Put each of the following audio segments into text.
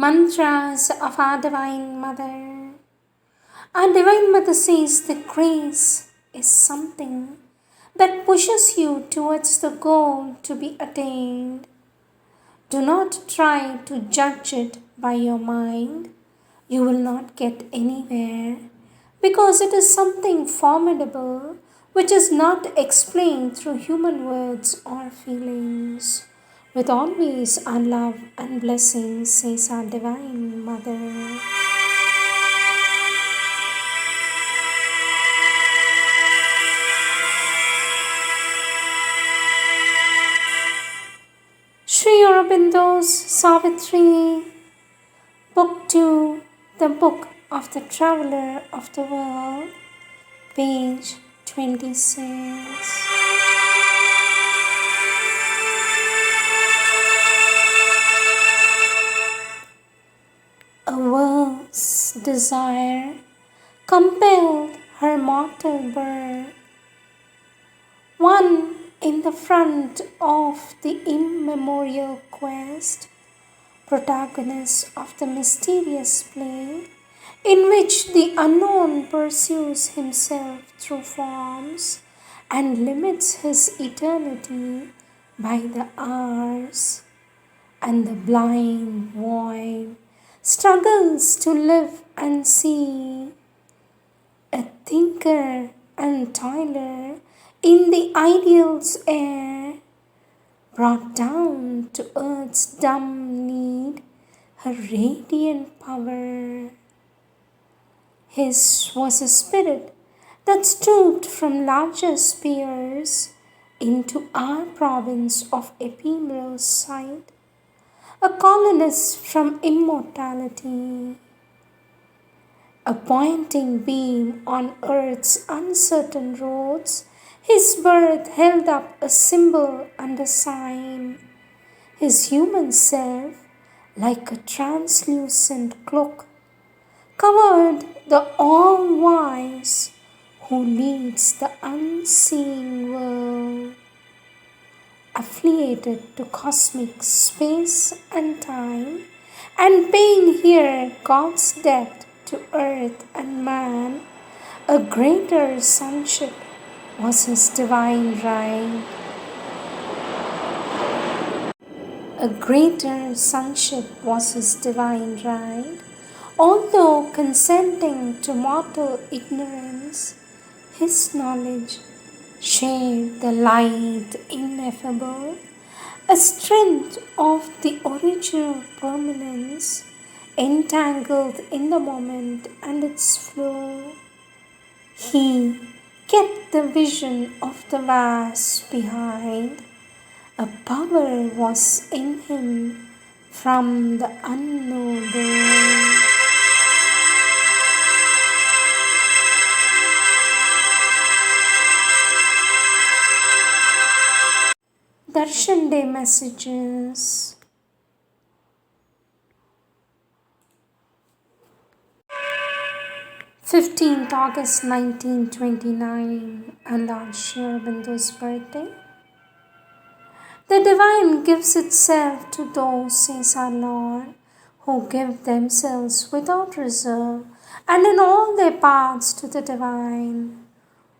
Mantras of our Divine Mother. Our Divine Mother says that grace is something that pushes you towards the goal to be attained. Do not try to judge it by your mind. You will not get anywhere because it is something formidable which is not explained through human words or feelings. With always our love and blessings, says our Divine Mother. Sri Aurobindo's Savitri, Book 2, the Book of the Traveler of the World, page 26. A world's desire compelled her mortal birth. One in the front of the immemorial quest, protagonist of the mysterious play, in which the unknown pursues himself through forms and limits his eternity by the hours, and the blind void struggles to live and see. A thinker and toiler in the ideal's air, brought down to earth's dumb need her radiant power. His was a spirit that stooped from larger spheres into our province of ephemeral sight, a colonist from immortality. A pointing beam on earth's uncertain roads, his birth held up a symbol and a sign. His human self, like a translucent cloak, covered the all-wise who leads the unseen world. Affiliated to cosmic space and time, and paying here God's debt to earth and man, a greater sonship was his divine right. A greater sonship was his divine right. Although consenting to mortal ignorance, his knowledge shared the light ineffable, a strength of the original permanence, entangled in the moment and its flow. He kept the vision of the vast behind. A power was in him from the unknowable. Darshan Day messages. 15th August 1929, and Lord Sri Aurobindo's birthday. The divine gives itself to those, says our Lord, who give themselves without reserve and in all their paths to the divine.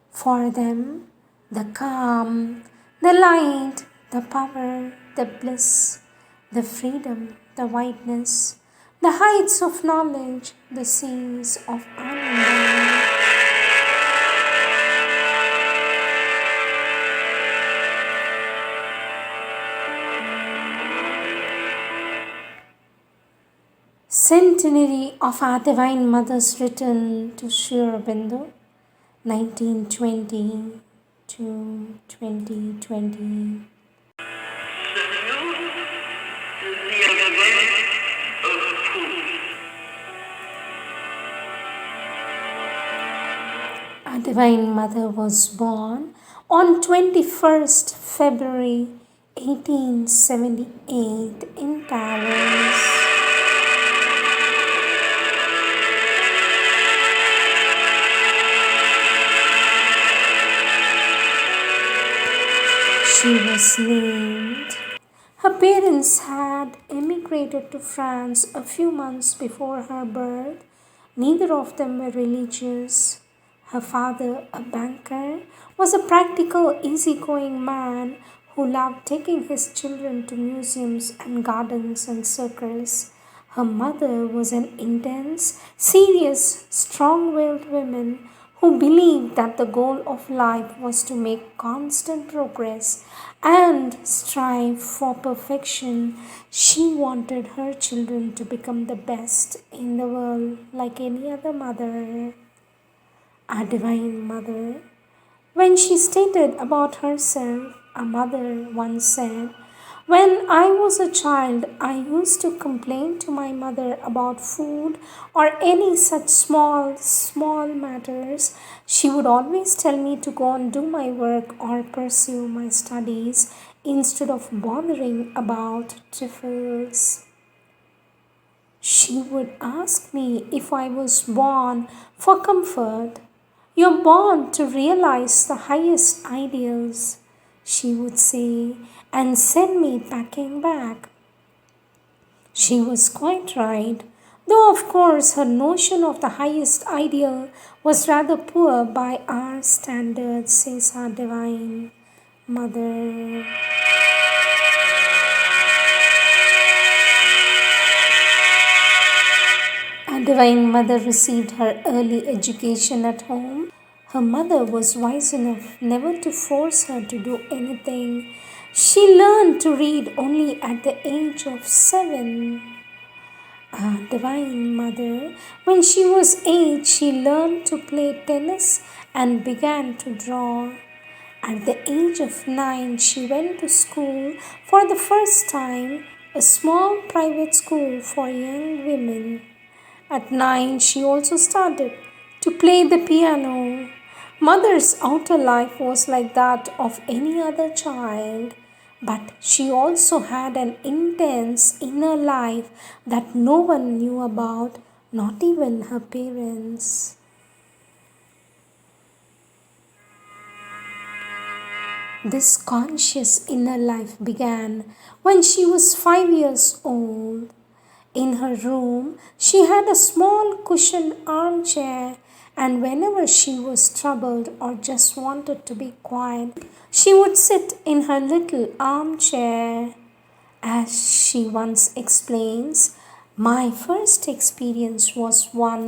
For them, the calm, the light, the power, the bliss, the freedom, the whiteness, the heights of knowledge, the seas of Ananda. Centenary of our Divine Mother's return to Sri Aurobindo, 1920 to 2020. Our Divine Mother was born on 21st February 1878 in Paris. She was named. Her parents had emigrated to France a few months before her birth. Neither of them were religious. Her father, a banker, was a practical, easygoing man who loved taking his children to museums and gardens and circus. Her mother was an intense, serious, strong willed woman who believed that the goal of life was to make constant progress and strive for perfection. She wanted her children to become the best in the world like any other mother. Our Divine Mother. When she stated about herself, a mother once said, "When I was a child, I used to complain to my mother about food or any such small matters. She would always tell me to go and do my work or pursue my studies instead of bothering about trifles. She would ask me if I was born for comfort. You're born to realize the highest ideals," she would say, and send me packing back. She was quite right, though of course her notion of the highest ideal was rather poor by our standards, says our Divine Mother. Our Divine Mother received her early education at home. Her mother was wise enough never to force her to do anything. She learned to read only at the age of 7. Our Divine Mother, when she was 8, she learned to play tennis and began to draw. At the age of 9, she went to school for the first time, a small private school for young women. At 9, she also started to play the piano. Mother's outer life was like that of any other child, but she also had an intense inner life that no one knew about, not even her parents. This conscious inner life began when she was 5 years old. In her room, she had a small cushioned armchair, and whenever she was troubled or just wanted to be quiet, she would sit in her little armchair. As she once explains, "My first experience was one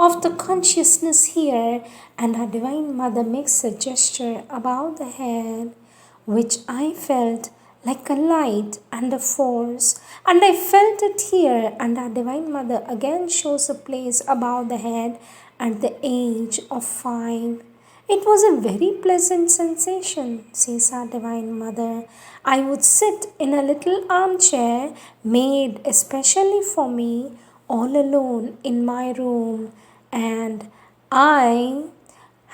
of the consciousness here," and her Divine Mother makes a gesture above the head, "which I felt like a light and a force, and I felt it here," and our Divine Mother again shows a place above the head at the age of 5. "It was a very pleasant sensation," says our Divine Mother. "I would sit in a little armchair made especially for me, all alone in my room, and I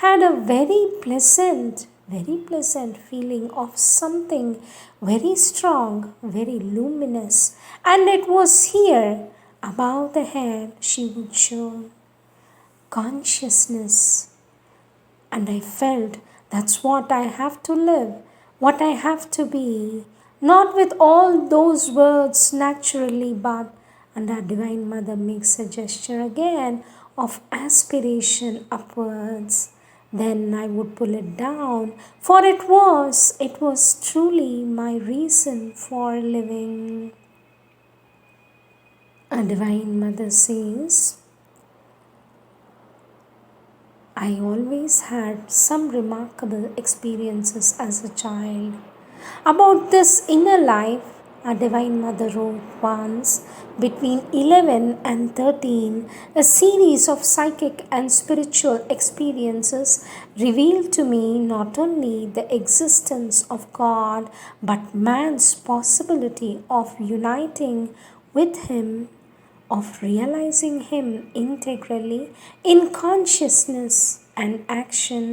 had a very pleasant feeling of something very strong, very luminous, and it was here above the head," she would show. Consciousness. And I felt that's what I have to live, what I have to be. Not with all those words naturally, but, and our Divine Mother makes a gesture again of aspiration upwards. Then I would pull it down, for it was truly my reason for living. Our Divine Mother says, "I always had some remarkable experiences as a child. About this inner life," our Divine Mother wrote once, "between 11 and 13, a series of psychic and spiritual experiences revealed to me not only the existence of God, but man's possibility of uniting with Him, of realizing Him integrally in consciousness and action,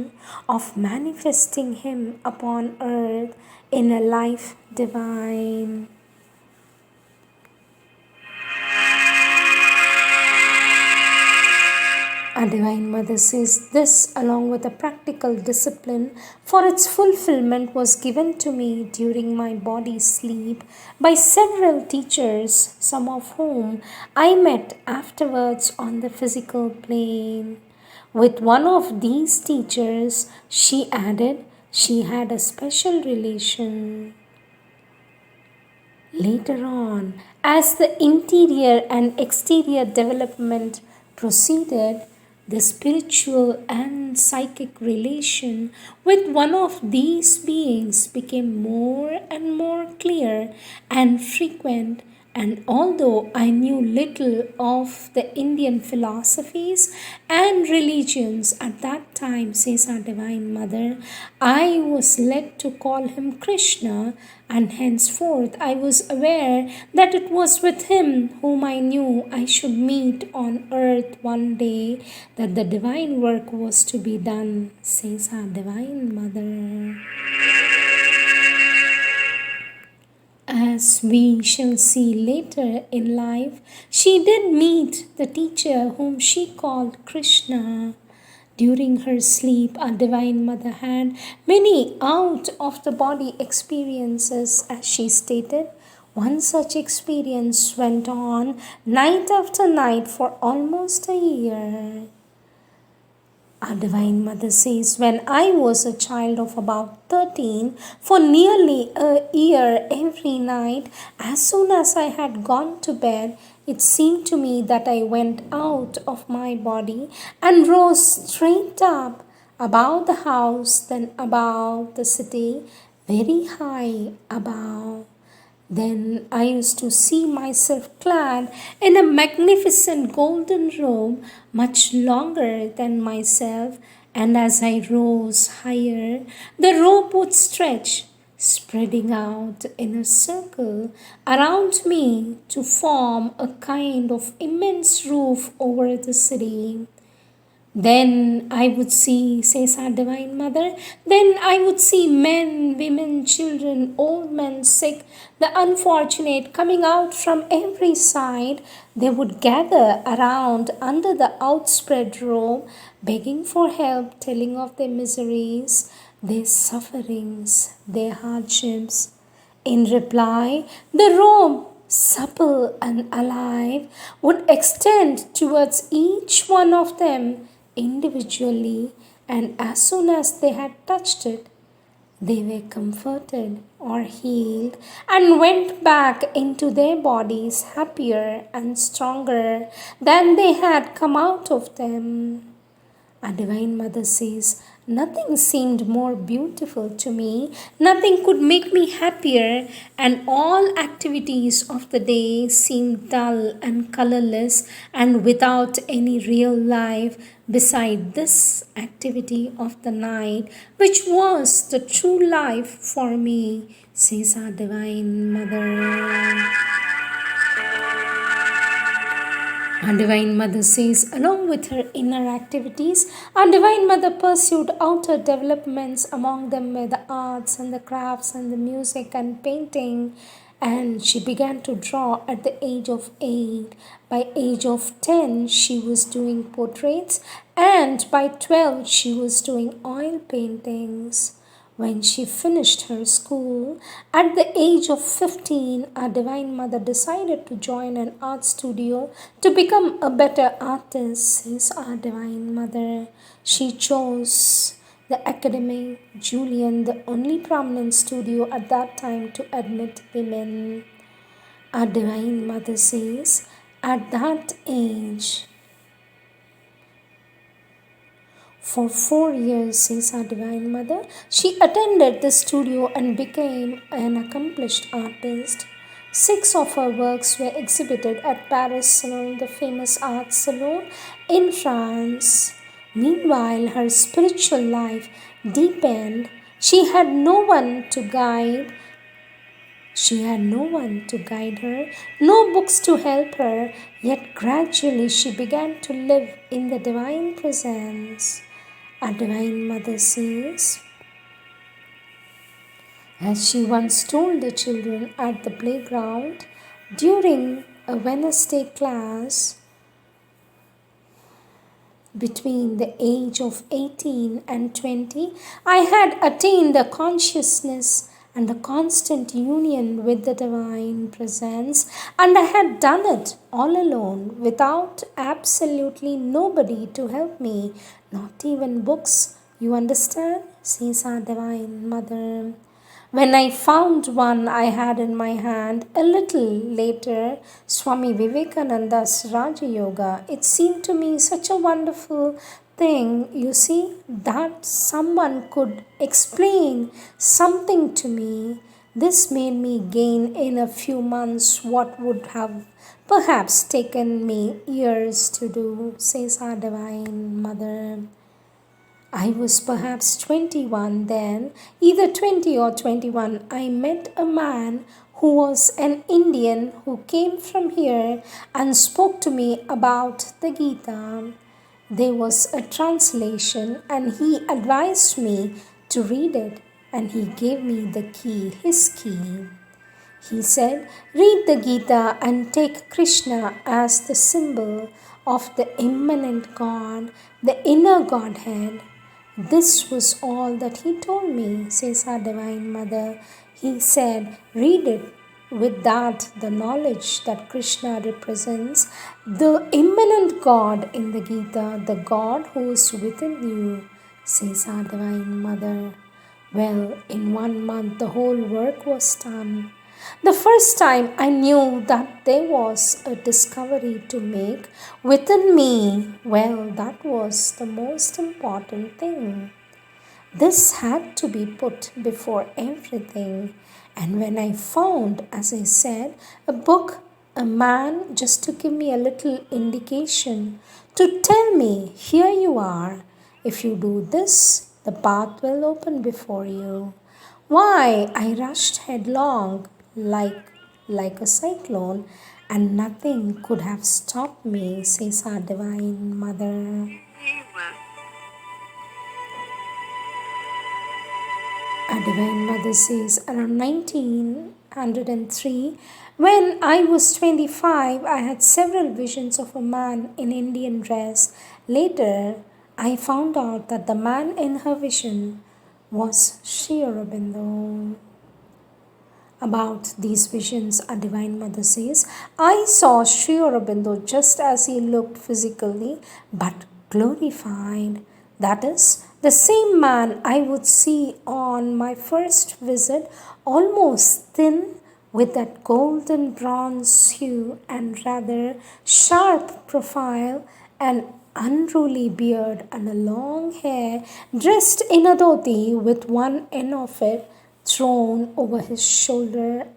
of manifesting Him upon earth in a life divine." Our Divine Mother says this, along with a practical discipline for its fulfillment, was given to me during my body's sleep by several teachers, some of whom I met afterwards on the physical plane. With one of these teachers, she added, she had a special relation. Later on, as the interior and exterior development proceeded, the spiritual and psychic relation with one of these beings became more and more clear and frequent. And although I knew little of the Indian philosophies and religions at that time, says our Divine Mother, I was led to call him Krishna, and henceforth I was aware that it was with him whom I knew I should meet on earth one day, that the divine work was to be done, says our Divine Mother. As we shall see later in life, she did meet the teacher whom she called Krishna. During her sleep, our Divine Mother had many out of the body experiences, as she stated. One such experience went on night after night for almost a year. Our Divine Mother says, when I was a child of about 13, for nearly a year every night, as soon as I had gone to bed, it seemed to me that I went out of my body and rose straight up above the house, then above the city, very high above. Then I used to see myself clad in a magnificent golden robe, much longer than myself, and as I rose higher, the robe would stretch, spreading out in a circle around me to form a kind of immense roof over the city. Then I would see, says our Divine Mother, then I would see men, women, children, old men, sick, the unfortunate coming out from every side. They would gather around under the outspread robe, begging for help, telling of their miseries, their sufferings, their hardships. In reply, the robe, supple and alive, would extend towards each one of them individually, and as soon as they had touched it, they were comforted or healed and went back into their bodies happier and stronger than they had come out of them. Our Divine Mother says, nothing seemed more beautiful to me, nothing could make me happier, and all activities of the day seemed dull and colorless and without any real life beside this activity of the night, which was the true life for me, says our Divine Mother. Our Divine Mother says, along with her inner activities, our Divine Mother pursued outer developments. Among them were the arts and the crafts and the music and painting. And she began to draw at the age of 8. By age of 10, she was doing portraits, and by 12, she was doing oil paintings. When she finished her school, at the age of 15, our Divine Mother decided to join an art studio to become a better artist, says our Divine Mother. She chose the Academy Julian, the only prominent studio at that time to admit women. Our Divine Mother says, at that age, for 4 years, says our Divine Mother, she attended the studio and became an accomplished artist. 6 of her works were exhibited at Paris Salon, the famous art salon in France. Meanwhile, her spiritual life deepened. She had no one to guide. She had no one to guide her, no books to help her, yet gradually she began to live in the divine presence. Our Divine Mother says, as she once told the children at the playground during a Wednesday class, Between the age of 18 and 20, I had attained a consciousness and a constant union with the divine presence, and I had done it all alone without absolutely nobody to help me, not even books. You understand? Says our divine mother. When I found one I had in my hand a little later, Swami Vivekananda's Raja Yoga, it seemed to me such a wonderful thing, you see, that someone could explain something to me. This made me gain in a few months what would have perhaps taken me years to do, says our Divine Mother. I was perhaps 21 then, either 20 or 21. I met a man who was an Indian who came from here and spoke to me about the Gita. There was a translation and he advised me to read it and he gave me the key, his key. He said, read the Gita and take Krishna as the symbol of the immanent God, the inner Godhead. This was all that he told me, says our Divine Mother. He said, read it with that, the knowledge that Krishna represents, the immanent God in the Gita, the God who is within you, says our Divine Mother. Well, in 1 month the whole work was done. The first time I knew that there was a discovery to make within me, well, that was the most important thing. This had to be put before everything. And when I found, as I said, a book, a man just to give me a little indication, to tell me, here you are. If you do this, the path will open before you. Why, I rushed headlong like a cyclone, and nothing could have stopped me, says our Divine Mother. Our Divine Mother says, around 1903, when I was 25, I had several visions of a man in Indian dress. Later, I found out that the man in her vision was Sri Aurobindo. About these visions, our Divine Mother says, I saw Sri Aurobindo just as he looked physically, but glorified. That is, the same man I would see on my first visit, almost thin, with that golden bronze hue and rather sharp profile, and unruly beard and a long hair, dressed in a dhoti with one end of it thrown over his shoulder,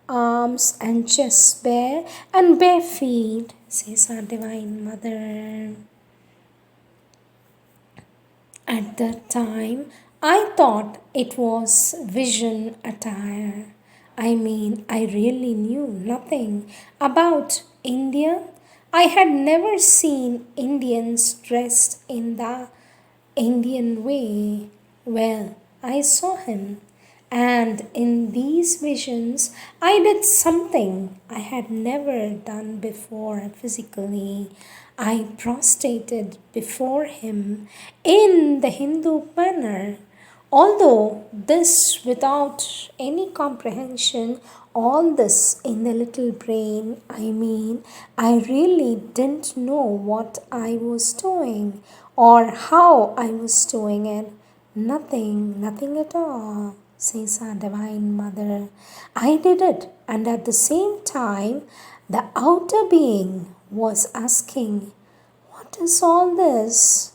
arms and chest bare, and bare feet, says our Divine Mother. At that time, I thought it was vision attire. I mean, I really knew nothing about India. I had never seen Indians dressed in the Indian way. Well, I saw him, and in these visions, I did something I had never done before physically. I prostrated before him in the Hindu manner. Although this without any comprehension, all this in the little brain, I really didn't know what I was doing or how I was doing it. Nothing at all, says our Divine Mother. I did it, and at the same time, the outer being was asking, what is all this?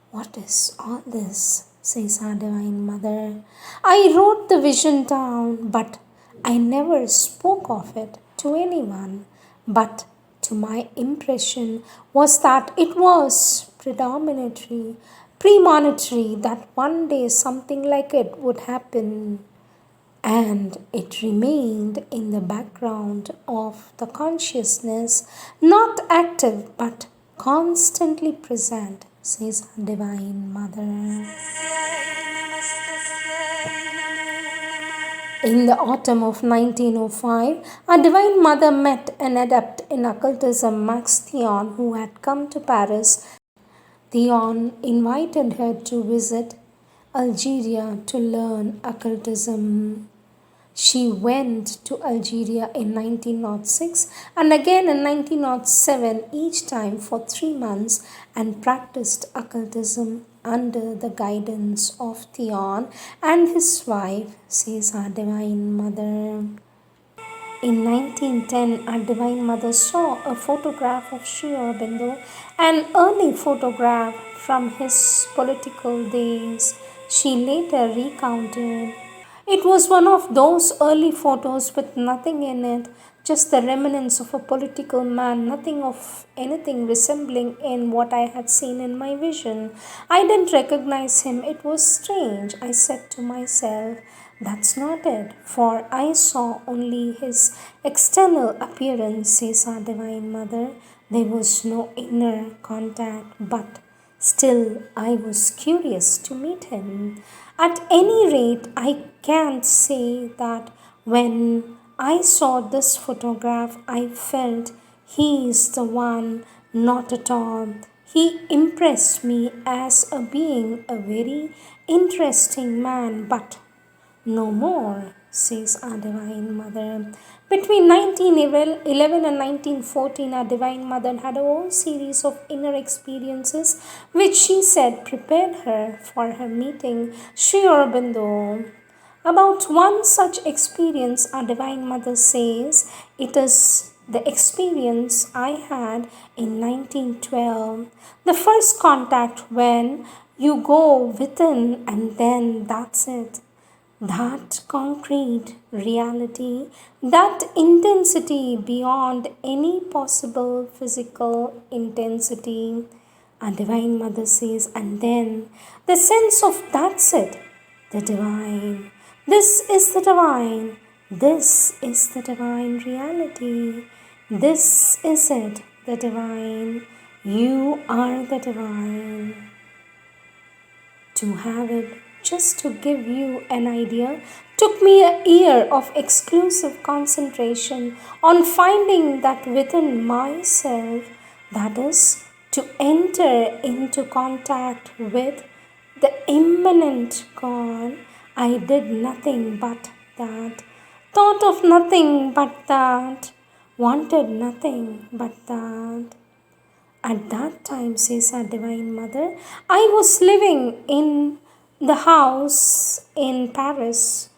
What is all this? Says our Divine Mother. I wrote the vision down, but I never spoke of it to anyone. But to my impression was that it was premonitory that one day something like it would happen. And it remained in the background of the consciousness, not active but constantly present, says our Divine Mother. In the autumn of 1905, our Divine Mother met an adept in occultism, Max Theon, who had come to Paris Theon invited her to visit Algeria to learn occultism. She went to Algeria in 1906 and again in 1907, each time for 3 months, and practiced occultism under the guidance of Theon and his wife, says our Divine Mother. In 1910, our Divine Mother saw a photograph of Sri Aurobindo, an early photograph from his political days. She later recounted. It was one of those early photos with nothing in it, just the remnants of a political man, nothing of anything resembling in what I had seen in my vision. I didn't recognize him. It was strange. I said to myself, that's not it, for I saw only his external appearance, says our Divine Mother. There was no inner contact, but still I was curious to meet him. At any rate, I can't say that when I saw this photograph, I felt he is the one, not at all. He impressed me as a being, a very interesting man, but no more, says our Divine Mother. Between 1911 and 1914, our Divine Mother had a whole series of inner experiences which she said prepared her for her meeting Sri Aurobindo. About one such experience, our Divine Mother says, it is the experience I had in 1912. The first contact when you go within and then that's it. That concrete reality, that intensity beyond any possible physical intensity. Our Divine Mother says, and then the sense of that's it, the divine. This is the divine. This is the divine reality. This is it, the divine. You are the divine. To have it, just to give you an idea, took me a year of exclusive concentration on finding that within myself, that is, to enter into contact with the immanent God. I did nothing but that, thought of nothing but that, wanted nothing but that. At that time, says our Divine Mother, I was living in the house in Paris.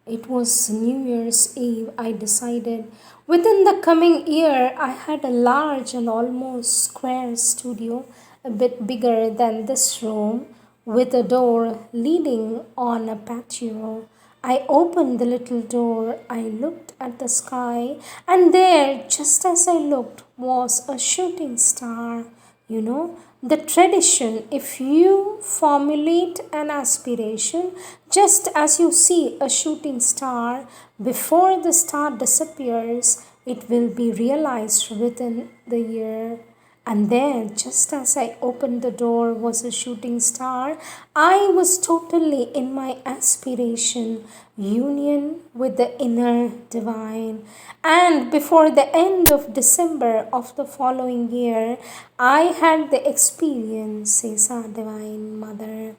It was New Year's Eve, I decided. Within the coming year, I had a large and almost square studio, a bit bigger than this room, with a door leading on a patio. I opened the little door, I looked at the sky, and there, just as I looked, was a shooting star. You know, the tradition, if you formulate an aspiration, just as you see a shooting star, before the star disappears, it will be realized within the year. And there, just as I opened the door, was a shooting star. I was totally in my aspiration, union with the inner divine. And before the end of December of the following year, I had the experience, says our Divine Mother.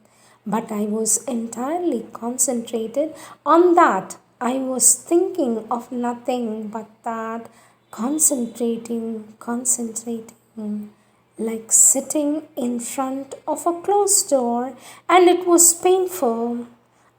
But I was entirely concentrated on that. I was thinking of nothing but that, concentrating, like sitting in front of a closed door, and it was painful.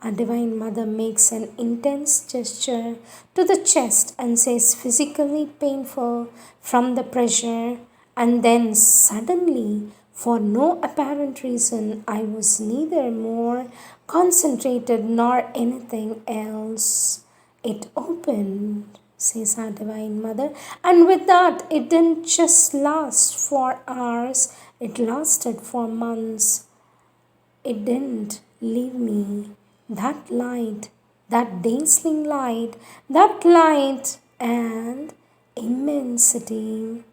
Our Divine Mother makes an intense gesture to the chest and says, physically painful from the pressure, and then suddenly, for no apparent reason, I was neither more concentrated nor anything else. It opened, says our Divine Mother, and with that, it didn't just last for hours, it lasted for months. It didn't leave me. That light, that dazzling light, that light and immensity,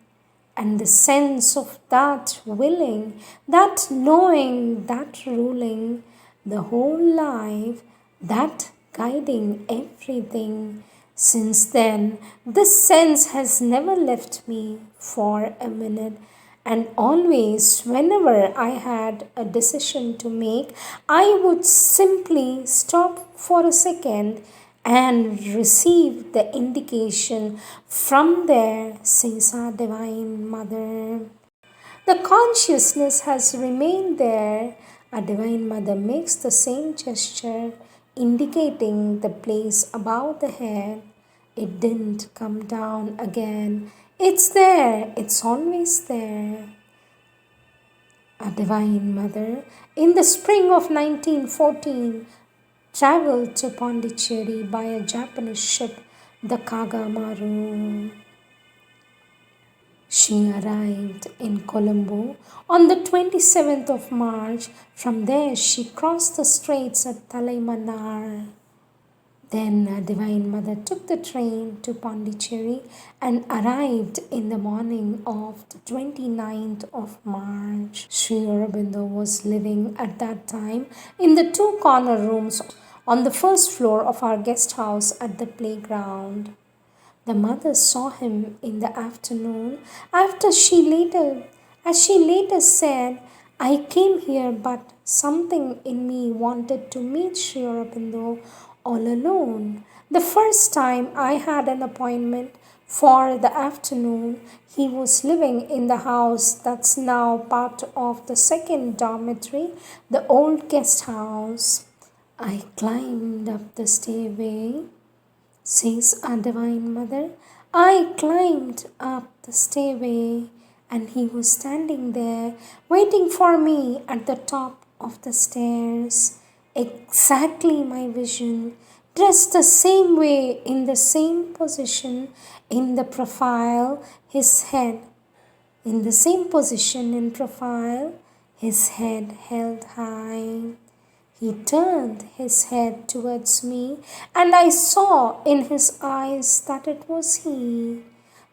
and the sense of that willing, that knowing, that ruling the whole life, that guiding everything. Since then, this sense has never left me for a minute, And always, whenever I had a decision to make, I would simply stop for a second and receive the indication from there, says our Divine Mother. The consciousness has remained there. Our Divine Mother makes the same gesture, indicating the place above the head. It didn't come down again. It's there. It's always there. Our Divine Mother, in the spring of 1914, traveled to Pondicherry by a Japanese ship, the Kagamaru. She arrived in Colombo on the 27th of March. From there, she crossed the straits at Talaimanar. Then Divine Mother took the train to Pondicherry and arrived in the morning of the 29th of March. Sri Aurobindo was living at that time in the two corner rooms on the first floor of our guest house at the playground. The mother saw him in the afternoon as she later said, I came here but something in me wanted to meet Sri Aurobindo all alone. The first time I had an appointment for the afternoon, he was living in the house that's now part of the second dormitory, the old guest house. I climbed up the stairway, says our Divine Mother. I climbed up the stairway and he was standing there waiting for me at the top of the stairs. Exactly my vision, dressed the same way, in the same position, in the profile, his head. In the same position in profile, his head held high. He turned his head towards me, and I saw in his eyes that it was he.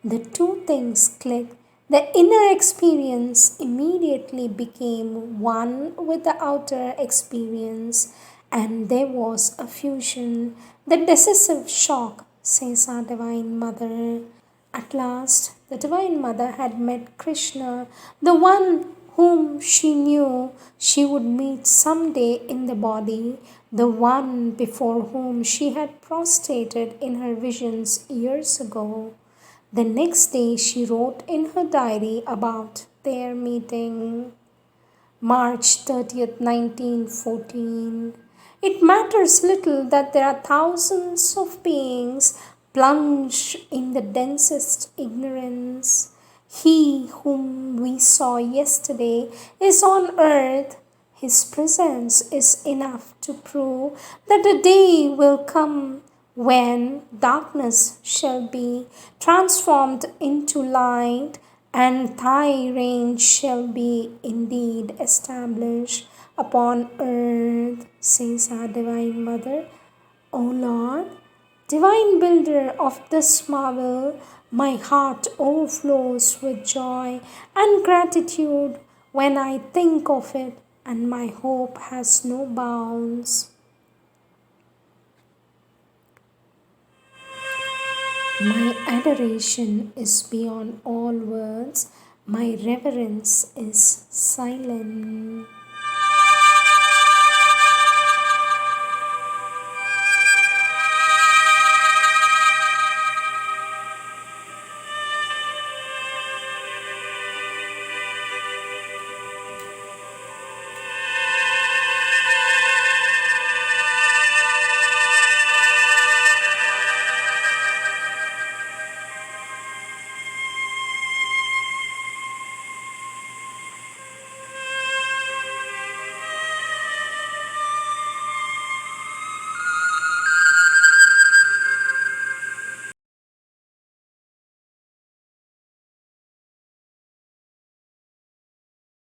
The two things clicked. The inner experience immediately became one with the outer experience, and there was a fusion. The decisive shock, says our Divine Mother. At last, the Divine Mother had met Krishna, the one whom she knew she would meet someday in the body, the one before whom she had prostrated in her visions years ago. The next day she wrote in her diary about their meeting. March 30th, 1914. It matters little that there are thousands of beings plunged in the densest ignorance. He whom we saw yesterday is on earth. His presence is enough to prove that a day will come when darkness shall be transformed into light and thy reign shall be indeed established upon earth, says our Divine Mother. O Lord, Divine Builder of this marvel, my heart overflows with joy and gratitude when I think of it, and my hope has no bounds. My adoration is beyond all words. My reverence is silent.